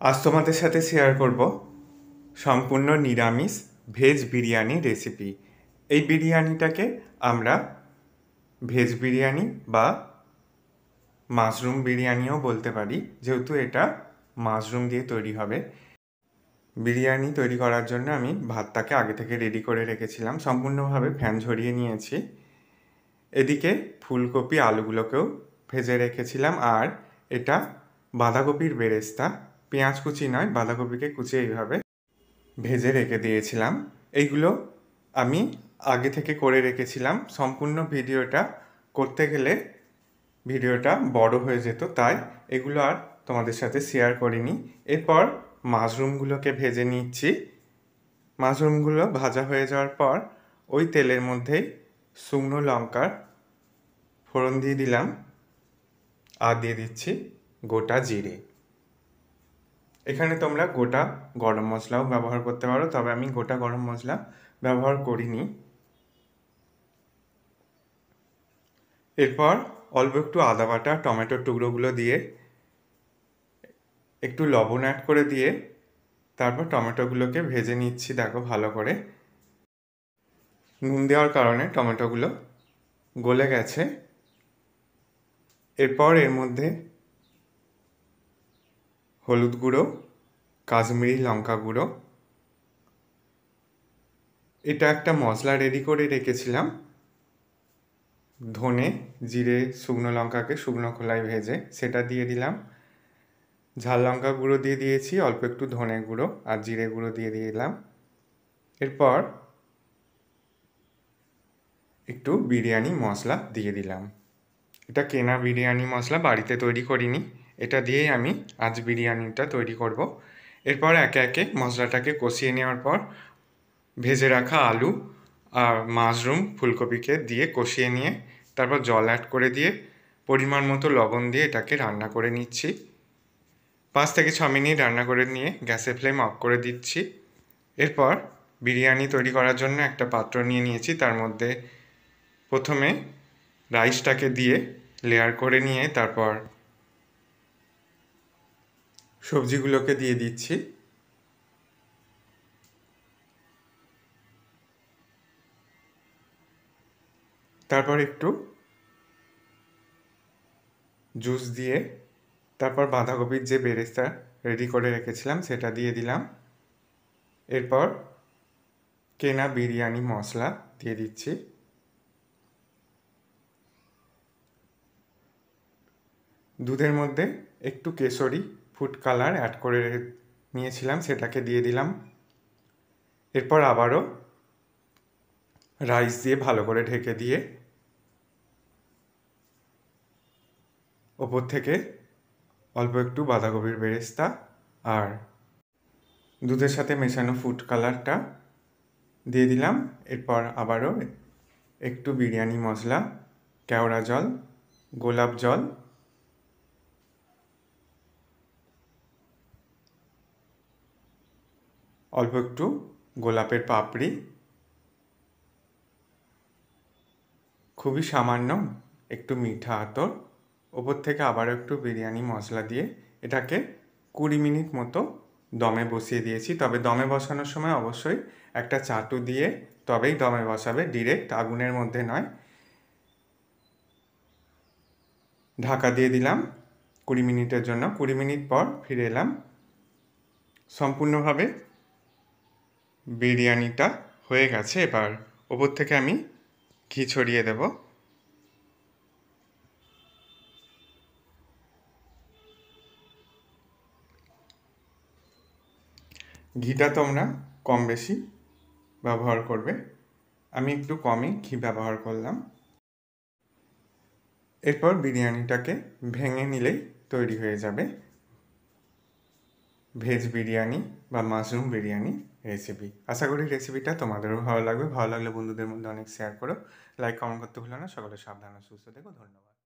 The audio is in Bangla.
আজ তোমাদের সাথে শেয়ার করব সম্পূর্ণ নিরামিষ ভেজ বিরিয়ানি রেসিপি। এই বিরিয়ানিটাকে আমরা ভেজ বিরিয়ানি বা মাশরুম বিরিয়ানিও বলতে পারি, যেহেতু এটা মাশরুম দিয়ে তৈরি হবে। বিরিয়ানি তৈরি করার জন্য আমি ভাতটাকে আগে থেকে রেডি করে রেখেছিলাম, সম্পূর্ণভাবে ফ্যান ঝরিয়ে নিয়েছি। এদিকে ফুলকপি আলুগুলোকেও ভেজে রেখেছিলাম, আর এটা বাঁধাকপির বেরেস্তা, পেঁয়াজ কুচি নয়, বাঁধাকপিকে কুচিয়ে এইভাবে ভেজে রেখে দিয়েছিলাম। এইগুলো আমি আগে থেকে করে রেখেছিলাম। সম্পূর্ণ ভিডিওটা করতে গেলে ভিডিওটা বড় হয়ে যেত, তাই এগুলো আর তোমাদের সাথে শেয়ার করিনি। এরপর মাশরুমগুলোকে ভেজে নিচ্ছি। মাশরুমগুলো ভাজা হয়ে যাওয়ার পর ওই তেলের মধ্যেই শুকনো লঙ্কার ফোড়ন দিয়ে দিলাম, আর দিয়ে দিচ্ছি গোটা জিরে। এখানে তোমরা গোটা গরম মশলাও ব্যবহার করতে পারো, তবে আমি গোটা গরম মশলা ব্যবহার করিনি। এরপর অল্প একটু আদা বাটা, টমেটোর টুকরোগুলো দিয়ে একটু লবণ অ্যাড করে দিয়ে তারপর টমেটোগুলোকে ভেজে নিচ্ছি। দেখো ভালো করে নুন দেওয়ার কারণে টমেটোগুলো গলে গেছে। এরপর এর মধ্যে হলুদ গুঁড়ো, কাশ্মীরি লঙ্কা গুঁড়ো, এটা একটা মশলা রেডি করে রেখেছিলাম, ধনে জিরে শুকনো লঙ্কাকে শুকনো খোলায় ভেজে সেটা দিয়ে দিলাম। ঝাল লঙ্কা গুঁড়ো দিয়ে দিয়েছি, অল্প একটু ধনে গুঁড়ো আর জিরে গুঁড়ো দিয়ে দিলাম। এরপর একটু বিরিয়ানি মশলা দিয়ে দিলাম। এটা কেনা বিরিয়ানি মশলা, বাড়িতে তৈরি করিনি। এটা দিয়েই আমি আজ বিরিয়ানিটা তৈরি করব। এরপর একে একে মশলাটাকে কষিয়ে নেওয়ার পর ভেজে রাখা আলু আর মাশরুম ফুলকপিকে দিয়ে কষিয়ে নিয়ে তারপর জল অ্যাড করে দিয়ে পরিমাণ মতো লবণ দিয়ে এটাকে রান্না করে নিচ্ছি। 5 থেকে 6 মিনিট রান্না করে নিয়ে গ্যাসের ফ্লেম অফ করে দিচ্ছি। এরপর বিরিয়ানি তৈরি করার জন্য একটা পাত্র নিয়ে নিয়েছি, তার মধ্যে প্রথমে রাইসটাকে দিয়ে লেয়ার করে নিয়ে তারপর সবজিগুলোকে দিয়ে দিচ্ছি। তারপর একটু জুস দিয়ে তারপর বাঁধাকপির যে বেরেস্তা রেডি করে রেখেছিলাম সেটা দিয়ে দিলাম। এরপর কেনা বিরিয়ানি মশলা দিয়ে দিচ্ছি। দুধের মধ্যে একটু কেশরি ফুড কালার অ্যাড করে নিয়েছিলাম, সেটাকে দিয়ে দিলাম। এরপর আবারও রাইস দিয়ে ভালো করে ঢেকে দিয়ে ওপর থেকে অল্প একটু বাঁধাকপির বেরেস্তা আর দুধের সাথে মেশানো ফুড কালারটা দিয়ে দিলাম। এরপর আবারও একটু বিরিয়ানি মশলা, কেওড়া জল, গোলাপ জল, অল্প একটু গোলাপের পাপড়ি, খুবই সামান্য একটু মিঠা আতর, ওপর থেকে আবারও একটু বিরিয়ানি মশলা দিয়ে এটাকে 20 মিনিট মতো দমে বসিয়ে দিয়েছি। তবে দমে বসানোর সময় অবশ্যই একটা চাটু দিয়ে তবেই দমে বসাবে, ডিরেক্ট আগুনের মধ্যে নয়। ঢাকা দিয়ে দিলাম 20 মিনিটের জন্য। 20 মিনিট পর ফিরে এলাম। সম্পূর্ণভাবে বিরিয়ানিটা হয়ে গেছে। এবার ওপর থেকে আমি ঘি ছড়িয়ে দেব। ঘিটা তোমরা কম বেশি ব্যবহার করবে, আমি একটু কমই ঘি ব্যবহার করলাম। এরপর বিরিয়ানিটাকে ভেঙে নিলেই তৈরি হয়ে যাবে ভেজ বিরিয়ানি বা মাশরুম বিরিয়ানি রেসিপি। আশা করি রেসিপিটা তোমাদেরও ভালো লাগবে। ভালো লাগলে বন্ধুদের মধ্যে অনেক শেয়ার করো, লাইক কমেন্ট করতে ভুলো না। সকলে সাবধানে সুস্থ থেকো। ধন্যবাদ।